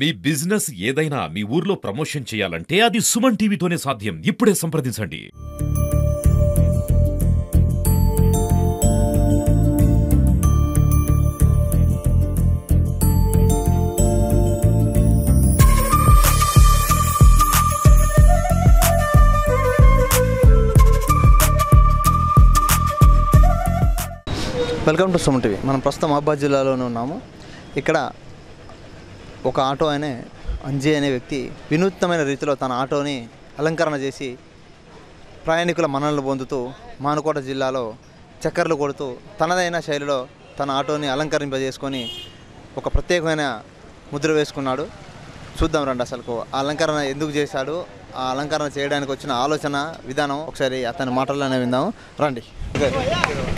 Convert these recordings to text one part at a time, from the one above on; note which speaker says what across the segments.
Speaker 1: మీ business ఏదైనా మీ ఊర్లో promotion చేయాలంటే అది సుమన్ టీవీతోనే సాధ్యం. ఇప్పుడే సంప్రదించండి.
Speaker 2: Welcome to Suman TV. మనం ప్రస్తుతం మహబూబాబాద్ జిల్లాలోనే ఉన్నాము. ఇక్కడ ఒక ఆటో అంజీ అనే వ్యక్తి వినూత్నమైన రీతిలో తన ఆటోని అలంకరణ చేసి ప్రయాణికుల మన్ననలు పొందుతూ మానుకోట జిల్లాలో చక్కర్లు కొడుతూ తనదైన శైలిలో తన ఆటోని అలంకరింపజేసుకొని ఒక ప్రత్యేకమైన ముద్ర వేసుకున్నాడు. చూద్దాం రండి అసలు ఆ అలంకరణ ఎందుకు చేశాడు, ఆ అలంకరణ చేయడానికి వచ్చిన ఆలోచన విధానం ఒకసారి అతని మాటల్లోనే విందాం రండి.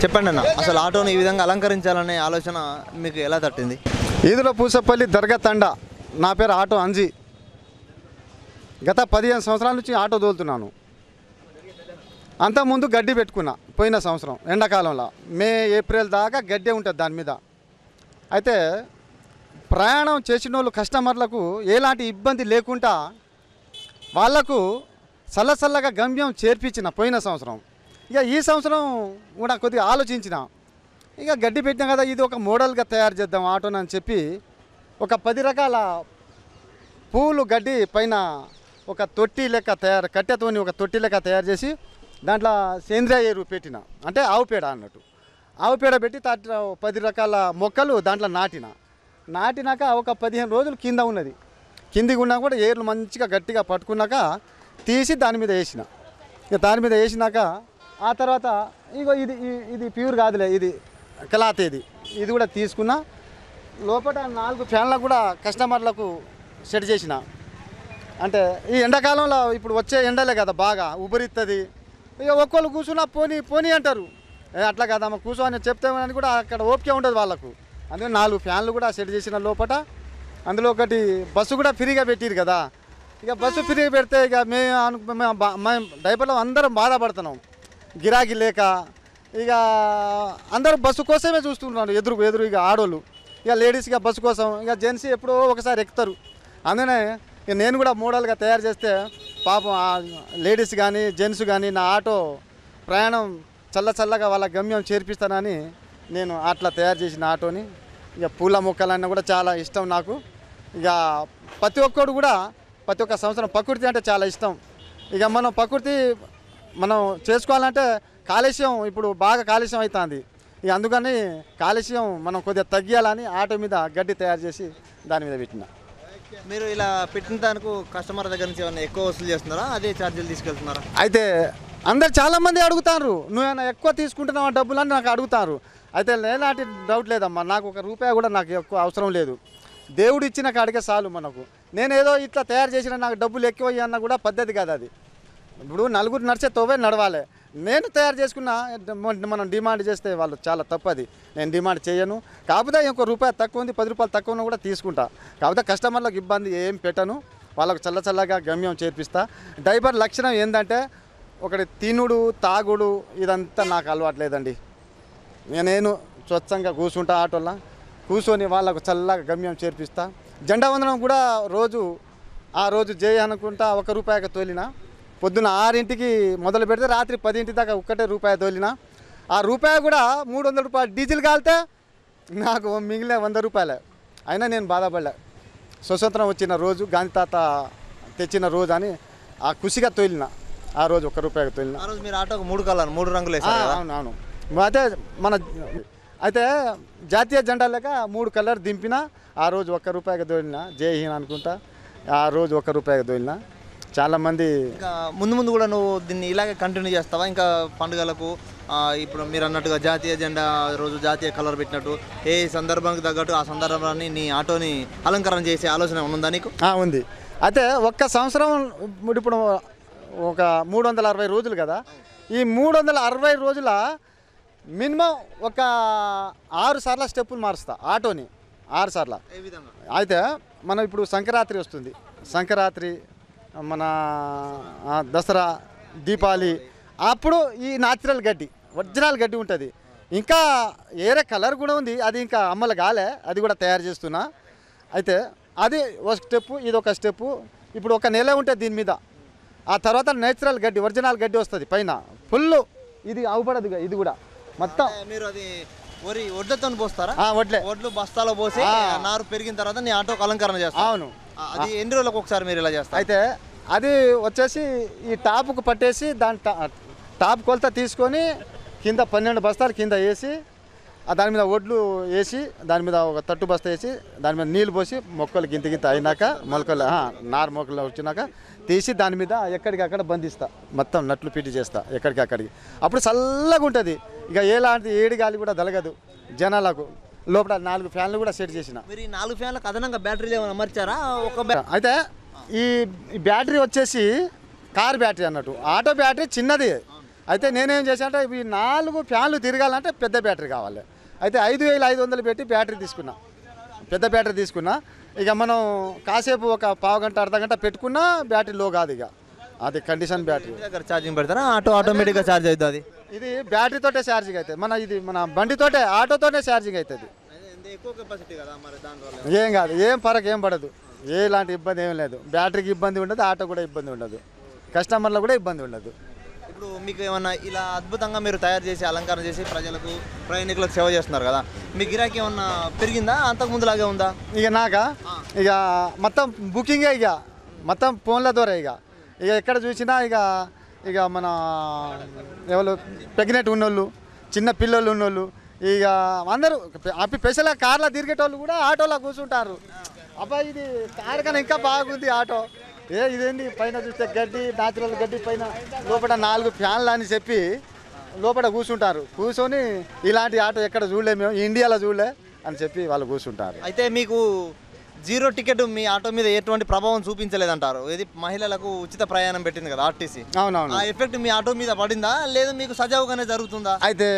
Speaker 2: చెప్పండి అన్న, అసలు ఆటోని ఈ విధంగా అలంకరించాలనే ఆలోచన మీకు ఎలా తట్టింది?
Speaker 3: ఈదుల పూసపల్లి దర్గా తండ. నా పేరు ఆటో అంజీ. గత 15 సంవత్సరాల నుంచి ఆటో తోలుతున్నాను. అంతకుముందు గడ్డి పెట్టుకున్నా. పోయిన సంవత్సరం ఎండాకాలంలో మే ఏప్రిల్ దాకా గడ్డే ఉంటుంది దాని మీద. అయితే ప్రయాణం చేసిన వాళ్ళు కస్టమర్లకు ఎలాంటి ఇబ్బంది లేకుండా వాళ్లకు చల్లచల్లగా గమ్యం చేర్పించిన పోయిన సంవత్సరం. ఇక ఈ సంవత్సరం కూడా కొద్దిగా ఆలోచించిన, ఇక గడ్డి పెట్టినా కదా, ఇది ఒక మోడల్గా తయారు చేద్దాం ఆటోని అని చెప్పి ఒక 10 రకాల పూలు గడ్డి పైన ఒక తొట్టి లెక్క కట్టెతోని ఒక తొట్టి లెక్క తయారు చేసి దాంట్లో సేంద్రియ ఎరువు పెట్టిన, అంటే ఆవు పేడ అన్నట్టు. ఆవు పేడ పెట్టి దాంట్లో 10 రకాల మొక్కలు దాంట్లో నాటినాక ఒక 15 రోజులు కింద ఉన్నది. కిందికి ఉన్నా కూడా ఏర్లు మంచిగా గట్టిగా పట్టుకున్నాక తీసి దాని మీద వేసిన. ఇక దాని మీద వేసినాక ఆ తర్వాత ఇగో ఇది ప్యూర్ కాదులే, ఇది క్లాత్. ఇది కూడా తీసుకున్నా. లోపల 4 ఫ్యాన్లకు కూడా కస్టమర్లకు సెట్ చేసిన. అంటే ఈ ఎండాకాలంలో ఇప్పుడు వచ్చే ఎండలే కదా, బాగా ఉబరిస్తుంది. ఇక ఒక్కళ్ళు కూర్చున్నా పోనీ అంటారు. అట్లా కదమ్మా కూర్చోని చెప్తే అని కూడా అక్కడ ఓపిక ఉండదు వాళ్ళకు. అందుకే 4 ఫ్యాన్లు కూడా సెట్ చేసిన లోపల. అందులో ఒకటి బస్సు కూడా ఫ్రీగా పెట్టిరు కదా. ఇక బస్సు ఫ్రీగా పెడితే ఇక మేము డైపర్లో అందరం బాధపడుతున్నాం, గిరాకీ లేక. ఇక అందరూ బస్సు కోసమే చూస్తున్నారు ఎదురు ఇక ఆడోళ్ళు. ఇక లేడీస్ ఇక బస్సు కోసం, ఇక జెంట్స్ ఎప్పుడో ఒకసారి ఎక్కుతారు. అందుకనే ఇక నేను కూడా మోడల్గా తయారు చేస్తే పాపం లేడీస్ కానీ జెంట్స్ కానీ నా ఆటో ప్రయాణం చల్లగా వాళ్ళ గమ్యం చేర్పిస్తానని నేను అట్లా తయారు చేసిన ఆటోని. ఇక పూల మొక్కలన్నా కూడా చాలా ఇష్టం నాకు. ఇక ప్రతి ఒక్కడు కూడా ప్రతి ఒక్క సంవత్సరం ప్రకృతి అంటే చాలా ఇష్టం. ఇక మనం ప్రకృతి మనం చేసుకోవాలంటే కాలుష్యం ఇప్పుడు బాగా కాలుష్యం అవుతుంది. ఇక అందుకని కాలుష్యం మనం కొద్దిగా తగ్గియాలని ఆటో మీద గడ్డి తయారు చేసి దాని మీద పెట్టిన.
Speaker 2: మీరు ఇలా పెట్టిన దానికి కస్టమర్ దగ్గర నుంచి ఏమైనా ఎక్కువ వసూలు చేస్తున్నారా, అదే ఛార్జీలు తీసుకెళ్తున్నారా?
Speaker 3: అయితే అందరు చాలామంది అడుగుతారు, నువ్వేమైనా ఎక్కువ తీసుకుంటున్నావా డబ్బులు అని నాకు అడుగుతారు. అయితే ఎలాంటి డౌట్ లేదమ్మా, నాకు ఒక రూపాయి కూడా నాకు ఎక్కువ అవసరం లేదు. దేవుడు ఇచ్చిన కాడికే చాలు మనకు. నేనేదో ఇట్లా తయారు చేసిన నాకు డబ్బులు ఎక్కువ అన్న కూడా పద్ధతి కాదు అది. ఇప్పుడు నలుగురు నడిచే తోవే నడవాలి. నేను తయారు చేసుకున్న మనం డిమాండ్ చేస్తే వాళ్ళు చాలా తప్పది. నేను డిమాండ్ చేయను. కాకపోతే ఇంకో రూపాయి తక్కువ ఉంది, 10 రూపాయలు తక్కువ కూడా తీసుకుంటా. కాకపోతే కస్టమర్లకు ఇబ్బంది ఏం పెట్టను, వాళ్ళకు చల్లగా గమ్యం చేర్పిస్తా. డ్రైవర్ లక్షణం ఏంటంటే ఒకటి తినుడు తాగుడు ఇదంతా నాకు అలవాట్లేదండి. నేను స్వచ్ఛంగా కూర్చుంటా, ఆటోలో కూర్చొని వాళ్ళకు చల్లగా గమ్యం చేర్పిస్తా. జెండా వందనం కూడా ఆ రోజు జయ అనుకుంటా 1 రూపాయికి తోలిన. పొద్దున్న 6ంటికి మొదలు పెడితే రాత్రి 10ంటి దాకా 1 రూపాయి తోలిన. ఆ రూపాయి కూడా 300 రూపాయలు డీజిల్ కాలితే నాకు మిగిలిన 100 రూపాయలే. అయినా నేను బాధపడలే. స్వతంత్రం వచ్చిన రోజు, గాంధీ తాత తెచ్చిన రోజు అని ఆ ఖుషిగా తోలిన. ఆ రోజు 1 రూపాయికి తోలిన.
Speaker 2: ఆ రోజు మీరు ఆటోకు 3 రంగులు వేసారు.
Speaker 3: అవును. అయితే జాతీయ జెండా లేక 3 కలర్ దింపిన. ఆ రోజు 1 రూపాయికి తోలిన. జై హింద్ అనుకుంటా ఆ రోజు 1 రూపాయికి తోలిన. చాలామంది
Speaker 2: ఇంకా ముందు కూడా నువ్వు దీన్ని ఇలాగే కంటిన్యూ చేస్తావా? ఇంకా పండుగలకు ఇప్పుడు మీరు అన్నట్టుగా జాతీయ జెండా రోజు జాతీయ కలర్ పెట్టినట్టు ఏ సందర్భానికి తగ్గట్టు ఆ సందర్భాన్ని నీ ఆటోని అలంకరణ చేసే ఆలోచన ఉందా నీకు?
Speaker 3: ఉంది. అయితే ఒక్క సంవత్సరం ఇప్పుడు ఒక 360 రోజులు కదా. ఈ 360 రోజుల మినిమం ఒక 6 సార్లు స్టెప్పులు మారుస్తా ఆటోని, 6 సార్లు. అయితే మనం ఇప్పుడు సంక్రాంతి వస్తుంది, సంక్రాంతి మన దసరా దీపావళి అప్పుడు ఈ న్యాచురల్ గడ్డి ఒరిజినల్ గడ్డి ఉంటుంది. ఇంకా ఏరే కలర్ కూడా ఉంది, అది ఇంకా అమ్మలు కాలే, అది కూడా తయారు చేస్తున్నా. అయితే అది ఒక స్టెప్పు, ఇది ఒక స్టెప్పు. ఇప్పుడు ఒక నెల ఉంటుంది దీని మీద. ఆ తర్వాత నేచురల్ గడ్డి, ఒరిజినల్ గడ్డి వస్తుంది పైన ఫుల్. ఇది అవుపడదు ఇది కూడా మొత్తం.
Speaker 2: మీరు అది వడ్లతో పోస్తారా?
Speaker 3: వడ్లే,
Speaker 2: వడ్లు బస్తాలో పోసి నారు పెరిగిన తర్వాత నీ ఆటోకి అలంకరణ చేస్తా.
Speaker 3: అవును.
Speaker 2: అది ఎన్ని రోజులకు ఒకసారి మీరు ఇలా చేస్తారు?
Speaker 3: అయితే అది వచ్చేసి ఈ టాప్కు పట్టేసి దాని టాప్ కొలత తీసుకొని కింద 12 బస్తాలు కింద వేసి దాని మీద ఒడ్లు వేసి దాని మీద ఒక తట్టు బస్తా వేసి దాని మీద నీళ్ళు పోసి మొక్కలు గింత అయినాక మొలకలు నారు మొక్కలు వచ్చినాక తీసి దాని మీద ఎక్కడికక్కడ బంధిస్తా, మొత్తం నట్లు పిట్టి చేస్తా ఎక్కడికక్కడికి. అప్పుడు చల్లగా ఉంటుంది. ఇక ఎలాంటి ఏడి గాలి కూడా తలగదు జనాలకు. లోపల 4 ఫ్యాన్లు కూడా సెట్ చేసిన.
Speaker 2: మీరు ఈ 4 ఫ్యాన్లకు అదనంగా బ్యాటరీలు ఏమైనా అమర్చారా?
Speaker 3: అయితే ఈ బ్యాటరీ వచ్చేసి కార్ బ్యాటరీ అన్నట్టు, ఆటో బ్యాటరీ చిన్నది. అయితే నేనేం చేశానంటే ఈ 4 ఫ్యాన్లు తిరగాలంటే పెద్ద బ్యాటరీ కావాలి. అయితే 5500 పెట్టి బ్యాటరీ తీసుకున్నా, పెద్ద బ్యాటరీ తీసుకున్నా. ఇక మనం కాసేపు ఒక పావు గంట అర్ధగంట పెట్టుకున్నా బ్యాటరీ లో కాదు. ఇక అది కండిషన్ బ్యాటరీ.
Speaker 2: దగ్గర ఛార్జింగ్ పెడతారా? ఆటోమేటిక్గా ఛార్జ్ అవుతుంది.
Speaker 3: ఇది బ్యాటరీతోటే ఛార్జింగ్ అవుతుంది. ఇది మన బండితోటే ఆటోతోనే ఛార్జింగ్ అవుతుంది.
Speaker 2: ఎక్కువ కెపాసిటీ కదా మరి దానివల్ల.
Speaker 3: ఏం కాదు, ఏం ఫరక్ ఏం పడదు, ఎలాంటి ఇబ్బంది ఏం లేదు. బ్యాటరీకి ఇబ్బంది ఉండదు, ఆటో కూడా ఇబ్బంది ఉండదు, కస్టమర్లకు కూడా ఇబ్బంది ఉండదు.
Speaker 2: ఇప్పుడు మీకు ఏమన్నా ఇలా అద్భుతంగా మీరు తయారు చేసి అలంకరణ చేసి ప్రజలకు ప్రయాణికులకు సేవ చేస్తున్నారు కదా, మీ గిరాకీ ఏమన్నా పెరిగిందా? అంతకు ముందులాగే ఉందా?
Speaker 3: ఇక ఇక మొత్తం బుకింగే, ఇక మొత్తం ఫోన్ల ద్వారా. ఇక ఎక్కడ చూసినా ఇక మన ఎవరు ప్రెగ్నెంట్ ఉన్నోళ్ళు, చిన్న పిల్లలు ఉన్నోళ్ళు, ఇక అందరూ స్పెషల్గా కార్లో తిరిగేటోళ్ళు కూడా ఆటోలో కూర్చుంటారు. అబ్బా ఇది కారు కన్నా ఇంకా బాగుంది ఆటో, ఇదేంటి పైన చూస్తే గడ్డి, న్యాచురల్ గడ్డి, పైన లోపల 4 ఫ్యాన్లు అని చెప్పి లోపల కూర్చుంటారు. కూర్చొని ఇలాంటి ఆటో ఎక్కడ చూడలేము, మేము ఇండియాలో చూడలే అని చెప్పి వాళ్ళు కూర్చుంటారు.
Speaker 2: అయితే మీకు 0 టికెట్ మీ ఆటో మీద ఎటువంటి ప్రభావం చూపించలేదంటారు? ఇది మహిళలకు ఉచిత ప్రయాణం పెట్టింది కదా ఆర్టీసీ.
Speaker 3: అవునవును.
Speaker 2: ఆ ఎఫెక్ట్ మీ ఆటో మీద పడిందా లేదా మీకు సజావుగానే జరుగుతుందా?
Speaker 3: అయితే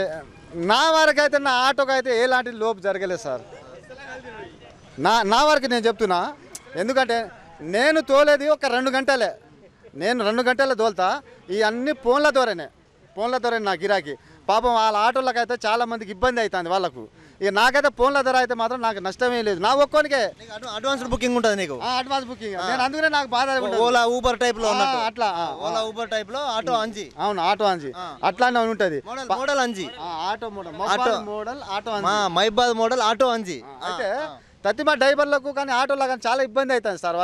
Speaker 3: నా వరకు అయితే నా ఆటోకి అయితే ఎలాంటి లోపు జరగలేదు సార్. నా వరకు నేను చెప్తున్నా. ఎందుకంటే నేను తోలేది ఒక 2 గంటలే, నేను 2 గంటలే తోలుతా. ఈ అన్ని ఫోన్ల ద్వారానే నా గిరాకీ. పాపం వాళ్ళ ఆటోలకు అయితే చాలా మందికి ఇబ్బంది అవుతుంది వాళ్ళకు. ఇక నాకైతే ఫోన్ల ధర అయితే మాత్రం నాకు నష్టమే లేదు. నా ఒక్కోనికే
Speaker 2: అడ్వాన్స్ బుకింగ్ ఉంటుంది నీకు.
Speaker 3: Advance booking. నేను అందుకనే నాకు బాధ
Speaker 2: ఓలా ఊబర్ టైప్ లో
Speaker 3: అట్లా.
Speaker 2: ఓలా ఊబర్ టైప్ లో ఆటో అంజి.
Speaker 3: అవును, ఆటో అంజి అట్లానే ఉంటుంది.
Speaker 2: Model Anji,
Speaker 3: auto model, model auto Anji,
Speaker 2: మైబాద్ మోడల్ ఆటో అంజి.
Speaker 3: అయితే తత్తిమా డ్రైవర్లకు కానీ ఆటోలో కానీ చాలా ఇబ్బంది అవుతుంది సార్.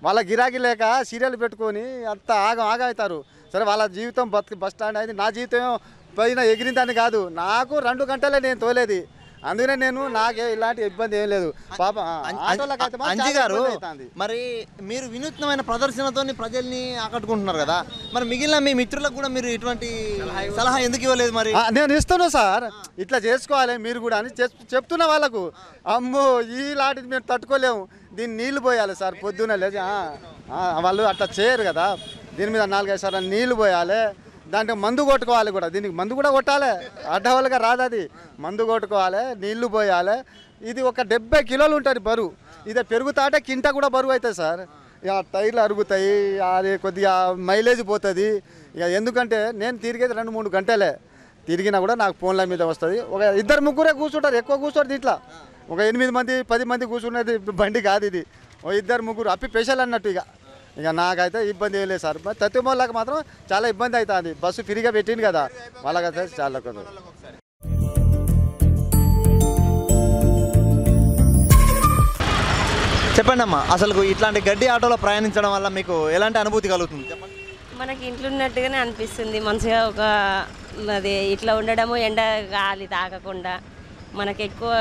Speaker 3: వాళ్ళ గిరాకీ లేక సీరియల్ పెట్టుకొని అంత ఆగవుతారు. సరే వాళ్ళ జీవితం బస్ స్టాండ్ అయింది, నా జీవితం పైన ఎగిరిందని కాదు. నాకు 2 గంటలే నేను తోలేది. అందుకనే నాకే ఇలాంటి ఇబ్బంది ఏం లేదు. పాప
Speaker 2: అంజి గారు, మరి మీరు వినూత్నమైన ప్రదర్శనతో ప్రజల్ని ఆకట్టుకుంటున్నారు కదా, మరి మిగిలిన మీ మిత్రులకు కూడా మీరు ఇటువంటి సలహా ఎందుకు ఇవ్వలేదు? మరి
Speaker 3: నేను ఇస్తాను సార్, ఇట్లా చేసుకోవాలి మీరు కూడా అని చెప్తున్నా వాళ్ళకు. అమ్మో ఇలాంటిది మేము తట్టుకోలేము, దీన్ని నీళ్లు పోయాలి సార్ పొద్దున్న లేదు. వాళ్ళు అట్లా చేయరు కదా. దీని మీద 4-5 సార్లు నీళ్లు పోయాలి, దాంట్లో మందు కొట్టుకోవాలి కూడా. దీనికి మందు కూడా కొట్టాలి, అడ్డవాళ్ళుగా రాదు. అది మందు కొట్టుకోవాలి, నీళ్లు పోయాలి. ఇది ఒక 70 కిలోలు ఉంటుంది బరువు. ఇది పెరుగుతాటే కింట కూడా బరువు అవుతుంది సార్. ఇక టైర్లు అరుగుతాయి, అది కొద్దిగా మైలేజ్ పోతుంది. ఇక ఎందుకంటే నేను తిరిగేది 2-3 గంటలే, తిరిగినా కూడా నాకు ఫోన్ల మీద వస్తుంది. ఒక 2-3 కూర్చుంటారు, ఎక్కువ కూర్చోరు దీంట్లో. ఒక 8 మంది 10 మంది కూర్చున్నది బండి కాదు ఇది. ఓ 2-3 అప్పి స్పెషల్ అన్నట్టు. ఇక నాకైతే ఇబ్బంది ఏం లేదు సార్. తత్తిమూలకి మాత్రం చాలా ఇబ్బంది అవుతుంది. బస్సు ఫ్రీగా పెట్టింది కదా, వాళ్ళకైతే చాలా కదా.
Speaker 2: చెప్పండి అమ్మా, అసలు ఇట్లాంటి గడ్డి ఆటోలో ప్రయాణించడం వల్ల మీకు ఎలాంటి అనుభూతి కలుగుతుంది చెప్పండి?
Speaker 4: మనకి ఇంట్లో ఉన్నట్టుగానే అనిపిస్తుంది. మంచిగా అది ఇట్లా ఉండడము, ఎండ గాలి తాగకుండా మనకు ఎక్కువ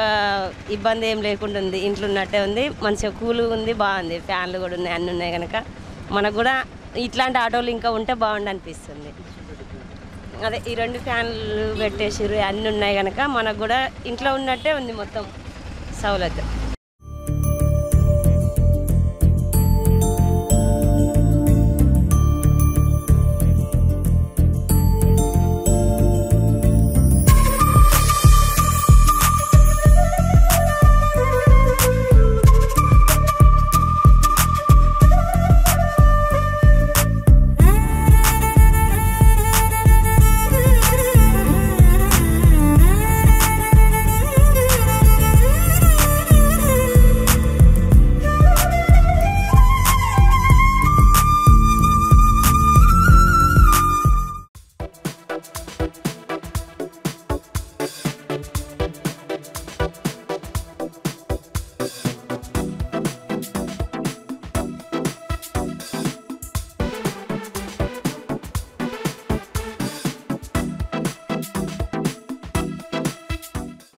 Speaker 4: ఇబ్బంది ఏం లేకుండా ఉంది. ఇంట్లో ఉన్నట్టే ఉంది, మంచిగా కూల్గా ఉంది, బాగుంది. ఫ్యాన్లు కూడా ఉన్నాయి, అన్నీ ఉన్నాయి కనుక మనకు కూడా ఇట్లాంటి ఆటోలు ఇంకా ఉంటే బాగుండు అనిపిస్తుంది. అదే ఈ 2 ఫ్యాన్లు పెట్టేసిర్రు, అన్నీ ఉన్నాయి కనుక మనకు కూడా ఇంట్లో ఉన్నట్టే ఉంది మొత్తం సౌలభ్యం.